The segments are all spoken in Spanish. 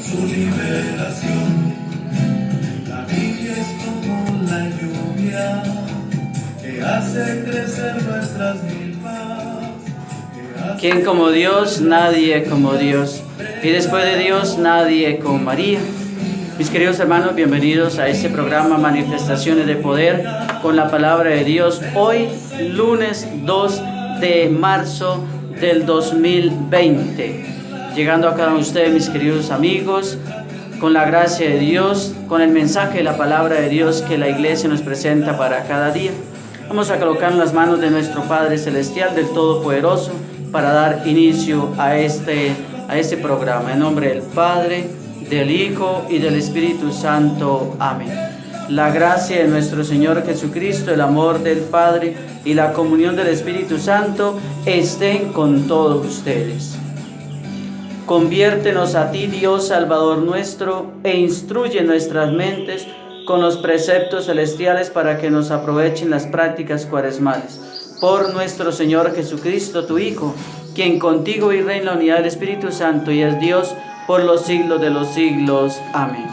su liberación. La Biblia es como la lluvia que hace crecer nuestras milpas. ¿Quién como Dios? Nadie como Dios. Y después de Dios, nadie como María. Mis queridos hermanos, bienvenidos a este programa Manifestaciones de Poder con la Palabra de Dios. Hoy, lunes 2 de marzo del 2020. Llegando a cada uno de ustedes, mis queridos amigos, con la gracia de Dios, con el mensaje de la Palabra de Dios que la Iglesia nos presenta para cada día. Vamos a colocar en las manos de nuestro Padre Celestial, del Todopoderoso, para dar inicio a este programa. En nombre del Padre, del Hijo y del Espíritu Santo. Amén. La gracia de nuestro Señor Jesucristo, el amor del Padre y la comunión del Espíritu Santo estén con todos ustedes. Conviértenos a ti, Dios Salvador nuestro, e instruye nuestras mentes con los preceptos celestiales para que nos aprovechen las prácticas cuaresmales. Por nuestro Señor Jesucristo, tu Hijo, quien contigo y reina en la unidad del Espíritu Santo y es Dios por los siglos de los siglos. Amén.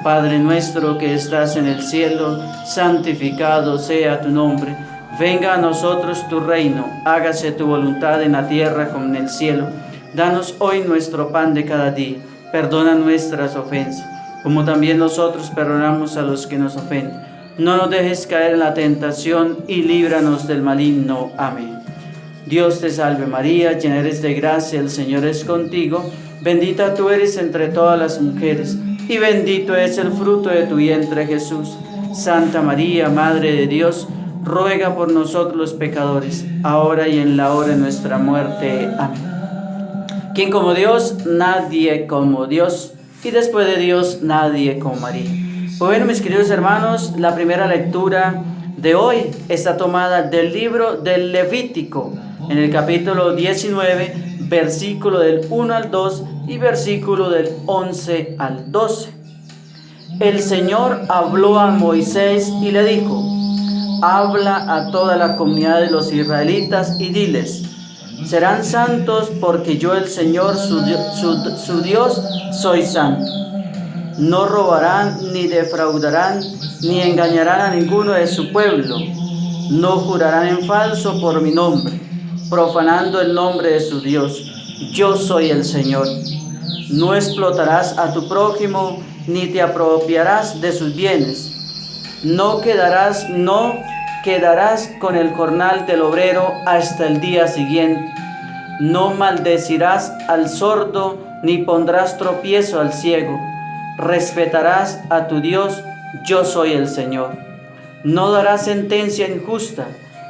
Padre nuestro que estás en el cielo, santificado sea tu nombre. Venga a nosotros tu reino, hágase tu voluntad en la tierra como en el cielo. Danos hoy nuestro pan de cada día. Perdona nuestras ofensas, como también nosotros perdonamos a los que nos ofenden. No nos dejes caer en la tentación y líbranos del maligno. Amén. Dios te salve María, llena eres de gracia, el Señor es contigo. Bendita tú eres entre todas las mujeres, y bendito es el fruto de tu vientre, Jesús. Santa María, Madre de Dios, ruega por nosotros los pecadores, ahora y en la hora de nuestra muerte. Amén. ¿Quién como Dios? Nadie como Dios. Y después de Dios, nadie como María. Bueno, mis queridos hermanos, la primera lectura de hoy está tomada del libro del Levítico, en el capítulo 19, versículo del 1 al 2 y versículo del 11 al 12. El Señor habló a Moisés y le dijo: habla a toda la comunidad de los israelitas y diles: serán santos porque yo, el Señor, su Dios, soy santo. No robarán, ni defraudarán, ni engañarán a ninguno de su pueblo. No jurarán en falso por mi nombre, profanando el nombre de su Dios. Yo soy el Señor. No explotarás a tu prójimo, ni te apropiarás de sus bienes. No quedarás con el jornal del obrero hasta el día siguiente. No maldecirás al sordo, ni pondrás tropiezo al ciego. Respetarás a tu Dios, yo soy el Señor. No darás sentencia injusta,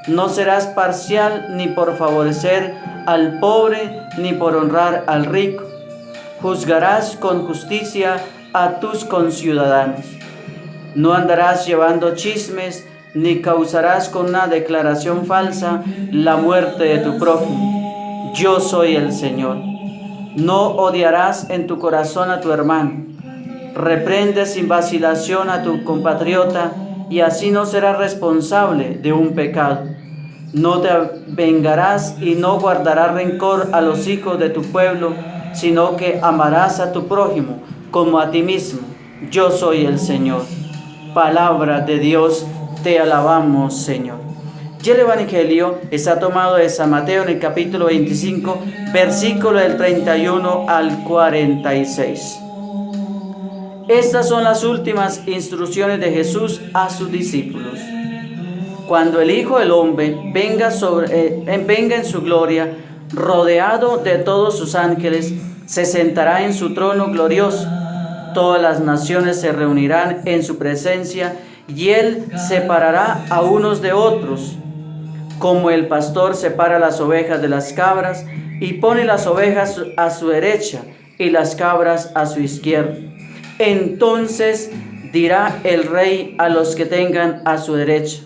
no serás parcial ni por favorecer al pobre, ni por honrar al rico. Juzgarás con justicia a tus conciudadanos. No andarás llevando chismes, ni causarás con una declaración falsa la muerte de tu prójimo. Yo soy el Señor. No odiarás en tu corazón a tu hermano. Reprende sin vacilación a tu compatriota, y así no serás responsable de un pecado. No te vengarás y no guardarás rencor a los hijos de tu pueblo, sino que amarás a tu prójimo como a ti mismo. Yo soy el Señor. Palabra de Dios, te alabamos, Señor. Y el Evangelio está tomado de San Mateo en el capítulo 25, versículo del 31 al 46. Estas son las últimas instrucciones de Jesús a sus discípulos. Cuando el Hijo del Hombre venga en su gloria, rodeado de todos sus ángeles, se sentará en su trono glorioso. Todas las naciones se reunirán en su presencia, y Él separará a unos de otros, como el pastor separa las ovejas de las cabras, y pone las ovejas a su derecha y las cabras a su izquierda. Entonces dirá el Rey a los que tengan a su derecha: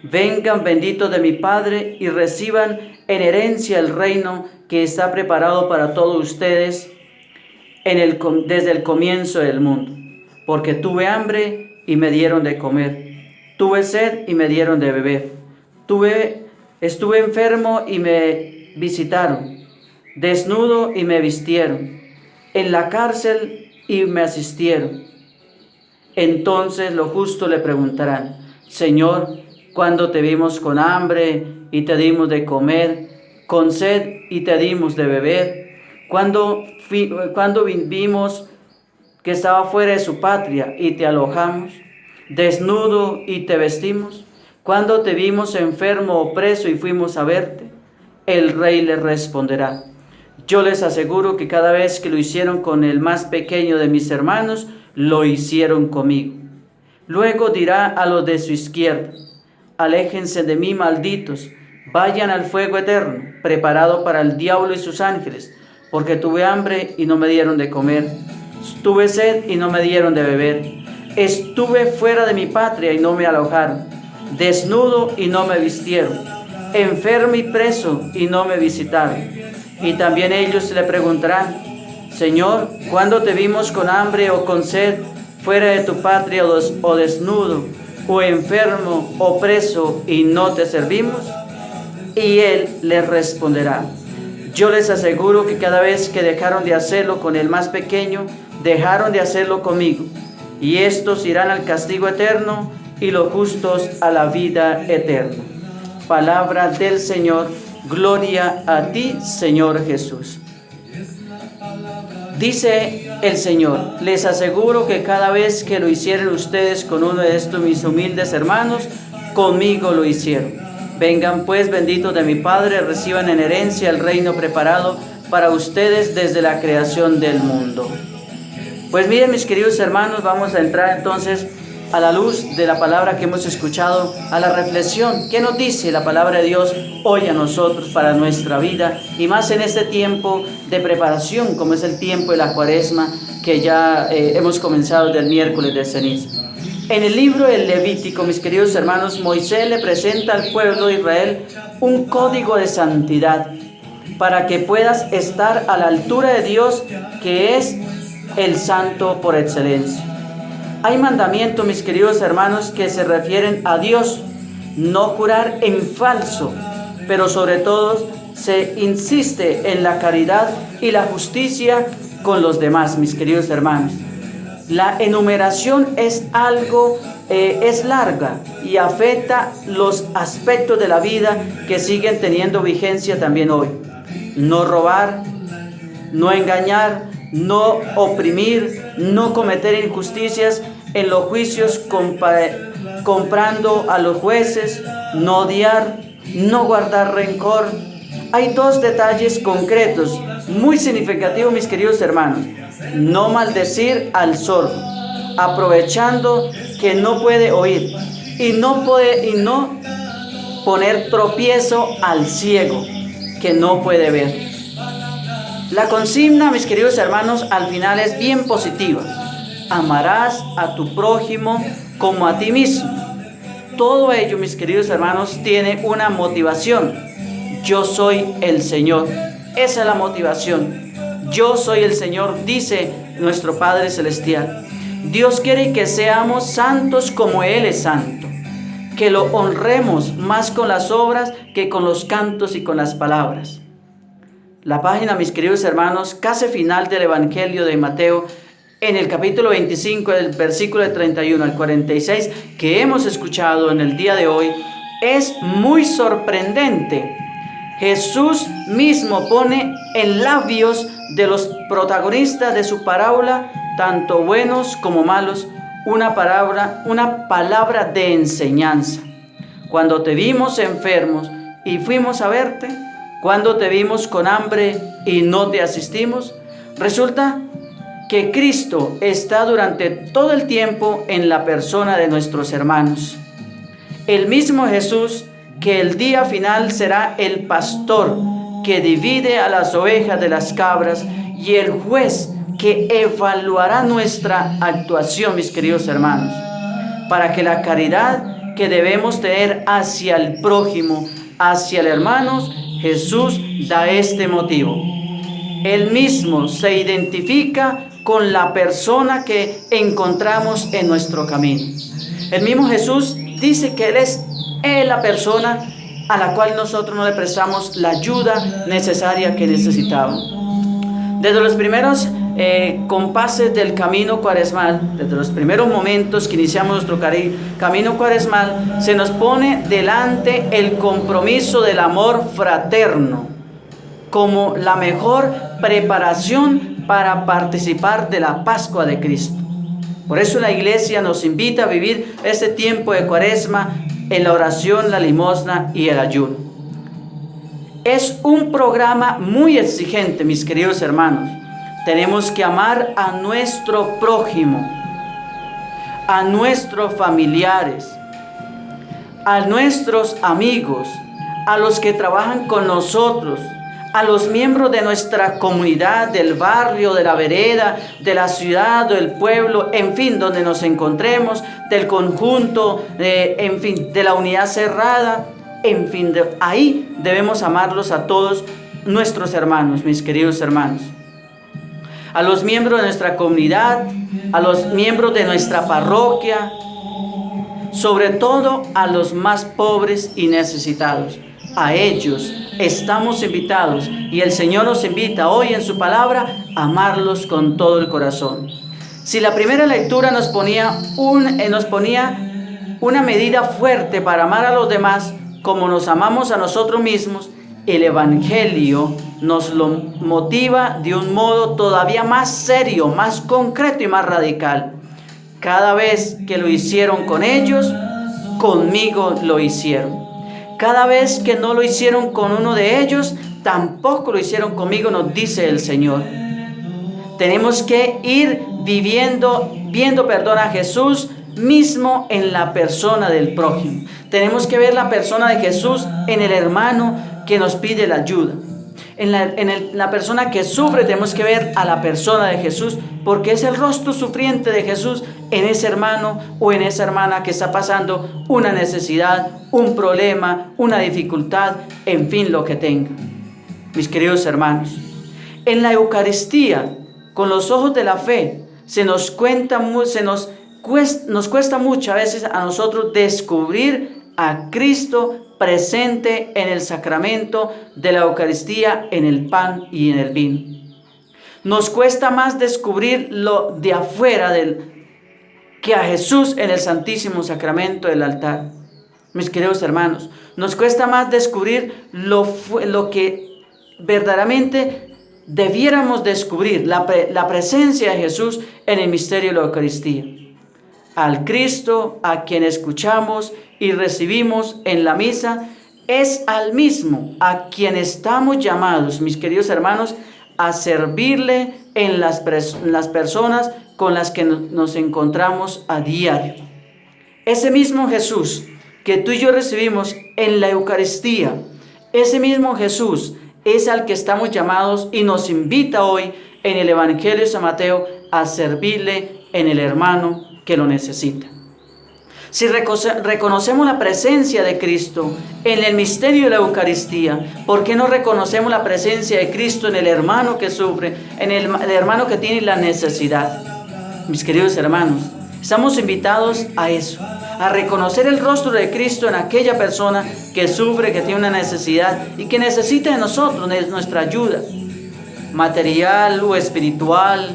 vengan benditos de mi Padre y reciban en herencia el reino que está preparado para todos ustedes desde el comienzo del mundo. Porque tuve hambre y me dieron de comer, tuve sed y me dieron de beber, estuve enfermo y me visitaron, desnudo y me vistieron, en la cárcel y me asistieron. Entonces los justos le preguntarán: Señor, ¿cuándo te vimos con hambre y te dimos de comer, con sed y te dimos de beber? ¿Cuándo vimos que estaba fuera de su patria y te alojamos, desnudo y te vestimos? ¿Cuándo te vimos enfermo o preso y fuimos a verte? El rey les responderá: yo les aseguro que cada vez que lo hicieron con el más pequeño de mis hermanos, lo hicieron conmigo. Luego dirá a los de su izquierda: aléjense de mí, malditos, vayan al fuego eterno, preparado para el diablo y sus ángeles, porque tuve hambre y no me dieron de comer, tuve sed y no me dieron de beber, estuve fuera de mi patria y no me alojaron, desnudo y no me vistieron, enfermo y preso y no me visitaron. Y también ellos le preguntarán: Señor, ¿cuándo te vimos con hambre o con sed, fuera de tu patria o desnudo, o enfermo o preso y no te servimos? Y él les responderá: yo les aseguro que cada vez que dejaron de hacerlo con el más pequeño, dejaron de hacerlo conmigo. Y estos irán al castigo eterno y los justos a la vida eterna. Palabra del Señor. Gloria a ti, Señor Jesús. Dice el Señor: les aseguro que cada vez que lo hicieren ustedes con uno de estos mis humildes hermanos, conmigo lo hicieron. Vengan pues, benditos de mi Padre, reciban en herencia el reino preparado para ustedes desde la creación del mundo. Pues miren, mis queridos hermanos, vamos a entrar entonces a la luz de la palabra que hemos escuchado, a la reflexión. ¿Qué nos dice la palabra de Dios hoy a nosotros para nuestra vida? Y más en este tiempo de preparación, como es el tiempo de la Cuaresma, que ya hemos comenzado del miércoles de ceniza. En el libro del Levítico, mis queridos hermanos, Moisés le presenta al pueblo de Israel un código de santidad para que puedas estar a la altura de Dios, que es el santo por excelencia. Hay mandamientos, mis queridos hermanos, que se refieren a Dios: no jurar en falso, pero sobre todo se insiste en la caridad y la justicia con los demás, mis queridos hermanos. La enumeración es larga y afecta los aspectos de la vida que siguen teniendo vigencia también hoy. No robar, no engañar, no oprimir, no cometer injusticias en los juicios comprando a los jueces, no odiar, no guardar rencor. Hay dos detalles concretos, muy significativos, mis queridos hermanos. No maldecir al sordo, aprovechando que no puede oír, y no poner tropiezo al ciego, que no puede ver. La consigna, mis queridos hermanos, al final es bien positiva: amarás a tu prójimo como a ti mismo. Todo ello, mis queridos hermanos, tiene una motivación: yo soy el Señor. Esa es la motivación. Yo soy el Señor, dice nuestro Padre Celestial. Dios quiere que seamos santos como Él es santo, que lo honremos más con las obras que con los cantos y con las palabras. La página, mis queridos hermanos, casi final del Evangelio de Mateo, en el capítulo 25, del versículo de 31 al 46, que hemos escuchado en el día de hoy, es muy sorprendente. Jesús mismo pone en labios de los protagonistas de su parábola, tanto buenos como malos, una palabra de enseñanza. Cuando te vimos enfermos y fuimos a verte, cuando te vimos con hambre y no te asistimos. Resulta que Cristo está durante todo el tiempo en la persona de nuestros hermanos. El mismo Jesús, que el día final será el pastor que divide a las ovejas de las cabras, y el juez que evaluará nuestra actuación, mis queridos hermanos, para que la caridad que debemos tener hacia el prójimo, hacia el hermano, Jesús da este motivo. Él mismo se identifica con la persona que encontramos en nuestro camino. El mismo Jesús dice que Él es la persona a la cual nosotros no le prestamos la ayuda necesaria que necesitamos. Desde los primeros compases del camino cuaresmal, desde los primeros momentos que iniciamos nuestro camino cuaresmal, se nos pone delante el compromiso del amor fraterno como la mejor preparación para participar de la Pascua de Cristo. Por eso la Iglesia nos invita a vivir este tiempo de Cuaresma en la oración, la limosna y el ayuno. Es un programa muy exigente, mis queridos hermanos. Tenemos que amar a nuestro prójimo, a nuestros familiares, a nuestros amigos, a los que trabajan con nosotros, a los miembros de nuestra comunidad, del barrio, de la vereda, de la ciudad, del pueblo, en fin, donde nos encontremos, del conjunto, en fin, de la unidad cerrada, en fin, ahí debemos amarlos a todos nuestros hermanos, mis queridos hermanos. A los miembros de nuestra comunidad, a los miembros de nuestra parroquia, sobre todo a los más pobres y necesitados. A ellos estamos invitados y el Señor nos invita hoy en su palabra a amarlos con todo el corazón. Si la primera lectura nos ponía una medida fuerte para amar a los demás como nos amamos a nosotros mismos, el Evangelio nos lo motiva de un modo todavía más serio, más concreto y más radical. Cada vez que lo hicieron con ellos, conmigo lo hicieron. Cada vez que no lo hicieron con uno de ellos, tampoco lo hicieron conmigo, nos dice el Señor. Tenemos que ir viendo a Jesús mismo en la persona del prójimo. Tenemos que ver la persona de Jesús en el hermano que nos pide la ayuda. En la persona que sufre tenemos que ver a la persona de Jesús, porque es el rostro sufriente de Jesús en ese hermano o en esa hermana que está pasando una necesidad, un problema, una dificultad, en fin, lo que tenga. Mis queridos hermanos, en la Eucaristía, con los ojos de la fe, nos cuesta muchas veces a nosotros descubrir a Cristo presente en el sacramento de la Eucaristía, en el pan y en el vino. Nos cuesta más descubrir lo de afuera que a Jesús en el Santísimo Sacramento del altar. Mis queridos hermanos, nos cuesta más descubrir lo que verdaderamente debiéramos descubrir, la presencia de Jesús en el misterio de la Eucaristía. Al Cristo a quien escuchamos y recibimos en la misa, es al mismo a quien estamos llamados, mis queridos hermanos, a servirle en las personas con las que nos encontramos a diario. Ese mismo Jesús que tú y yo recibimos en la Eucaristía, ese mismo Jesús es al que estamos llamados y nos invita hoy en el Evangelio de San Mateo a servirle en el hermano que lo necesita. Si reconocemos la presencia de Cristo en el misterio de la Eucaristía, ¿por qué no reconocemos la presencia de Cristo en el hermano que sufre, en el hermano que tiene la necesidad? Mis queridos hermanos, estamos invitados a eso, a reconocer el rostro de Cristo en aquella persona que sufre, que tiene una necesidad y que necesita de nosotros, de nuestra ayuda, material o espiritual,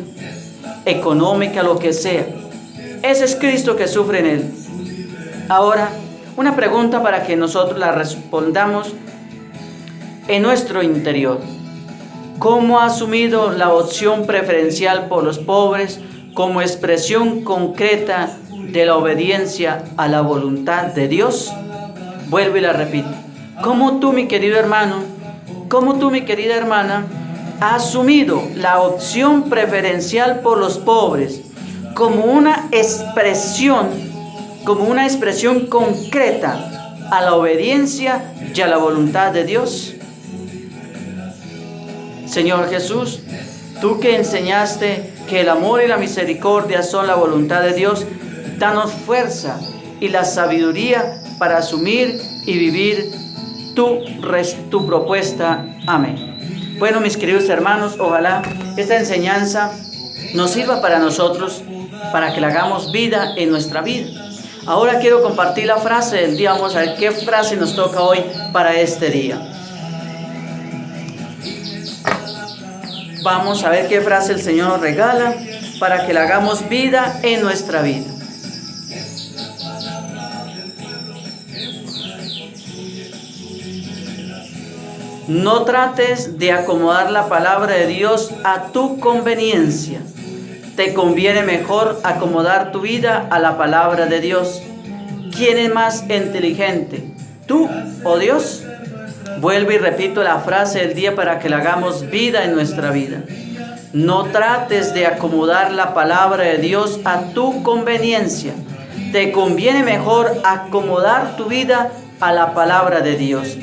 económica, lo que sea. Ese es Cristo que sufre en él. Ahora, una pregunta para que nosotros la respondamos en nuestro interior. ¿Cómo ha asumido la opción preferencial por los pobres como expresión concreta de la obediencia a la voluntad de Dios? Vuelvo y la repito. ¿Cómo tú, mi querido hermano, cómo tú, mi querida hermana, has asumido la opción preferencial por los pobres como una expresión concreta a la obediencia y a la voluntad de Dios? Señor Jesús, tú que enseñaste que el amor y la misericordia son la voluntad de Dios, danos fuerza y la sabiduría para asumir y vivir tu propuesta. Amén. Bueno, mis queridos hermanos, ojalá esta enseñanza nos sirva para nosotros, para que la hagamos vida en nuestra vida. Ahora quiero compartir la frase del día. Vamos a ver qué frase nos toca hoy para este día. Vamos a ver qué frase el Señor nos regala para que la hagamos vida en nuestra vida. No trates de acomodar la palabra de Dios a tu conveniencia. Te conviene mejor acomodar tu vida a la palabra de Dios. ¿Quién es más inteligente, tú o Dios? Vuelvo y repito la frase del día para que la hagamos vida en nuestra vida. No trates de acomodar la palabra de Dios a tu conveniencia. Te conviene mejor acomodar tu vida a la palabra de Dios.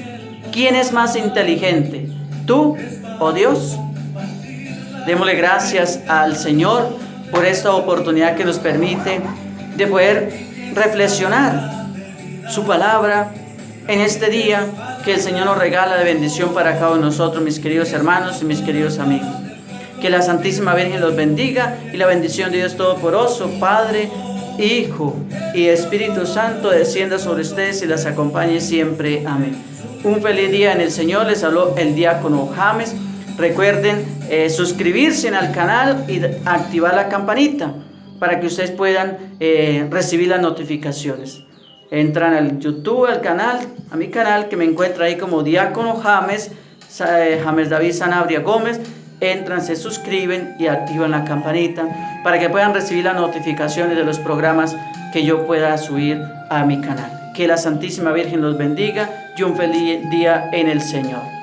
¿Quién es más inteligente, tú o Dios? Démosle gracias al Señor por esta oportunidad que nos permite de poder reflexionar su palabra en este día que el Señor nos regala de bendición para cada uno de nosotros, mis queridos hermanos y mis queridos amigos. Que la Santísima Virgen los bendiga y la bendición de Dios Todopoderoso, Padre, Hijo y Espíritu Santo descienda sobre ustedes y las acompañe siempre. Amén. Un feliz día en el Señor. Les habló el diácono James. Recuerden suscribirse al canal y activar la campanita para que ustedes puedan recibir las notificaciones. Entran al YouTube, al canal, a mi canal, que me encuentra ahí como diácono James, James David Sanabria Gómez. Entran, se suscriben y activan la campanita para que puedan recibir las notificaciones de los programas que yo pueda subir a mi canal. Que la Santísima Virgen los bendiga y un feliz día en el Señor.